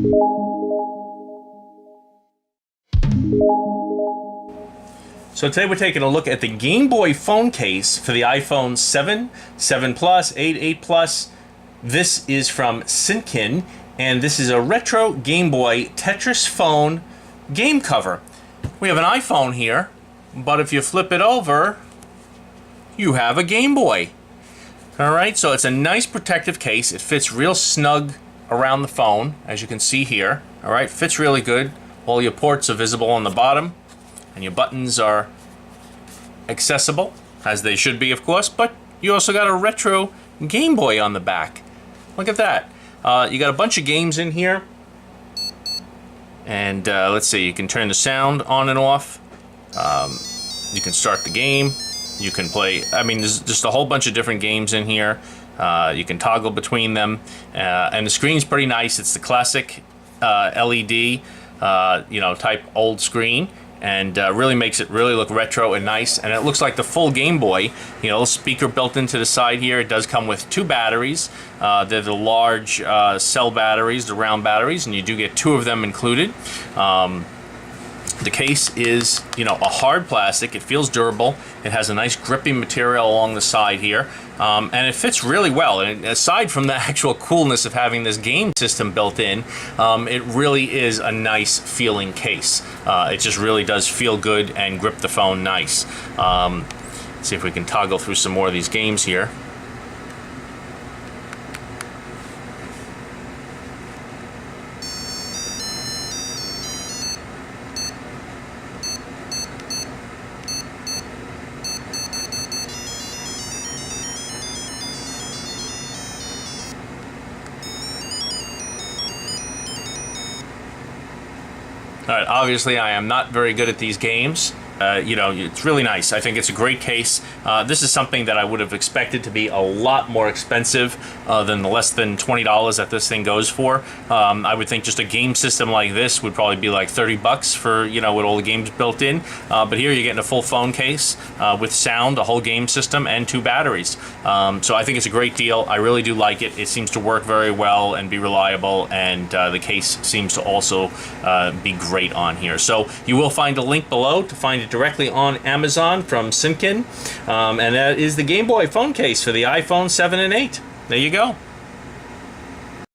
So today we're taking a look at the Game Boy phone case for the iPhone 7, 7 Plus, 8, 8 Plus. This is from Sinkin, and this is a retro Game Boy Tetris phone game cover. We have an iPhone here, but if you flip it over, you have a Game Boy. Alright, so it's a nice protective case. It fits real snug around the phone, as you can see here. Alright, fits really good. All your ports are visible on the bottom, and your buttons are accessible, as they should be, of course, but you also got a retro Game Boy on the back. Look at that. You got a bunch of games in here, and let's see, you can turn the sound on and off. You can start the game. You can play, I mean, there's just a whole bunch of different games in here. You can toggle between them, and the screen's pretty nice. It's the classic LED, type old screen, and really makes it really look retro and nice. And it looks like the full Game Boy. Speaker built into the side here. It does come with 2 batteries. They're the large cell batteries, the round batteries, and you do get 2 of them included. The case is, a hard plastic. It feels durable. It has a nice gripping material along the side here, and it fits really well. And aside from the actual coolness of having this game system built in, it really is a nice feeling case. It just really does feel good and grip the phone nice. Let's see if we can toggle through some more of these games here. Alright, obviously I am not very good at these games. It's really nice. I think it's a great case. This is something that I would have expected to be a lot more expensive than the less than $20 that this thing goes for. I would think just a game system like this would probably be like $30 for, with all the games built in. But here you're getting a full phone case with sound, a whole game system, and 2 batteries. So I think it's a great deal. I really do like it. It seems to work very well and be reliable, and the case seems to also be great on here. So you will find a link below to find it directly on Amazon from Sinkin, and that is the Game Boy phone case for the iPhone 7 and 8. There you go.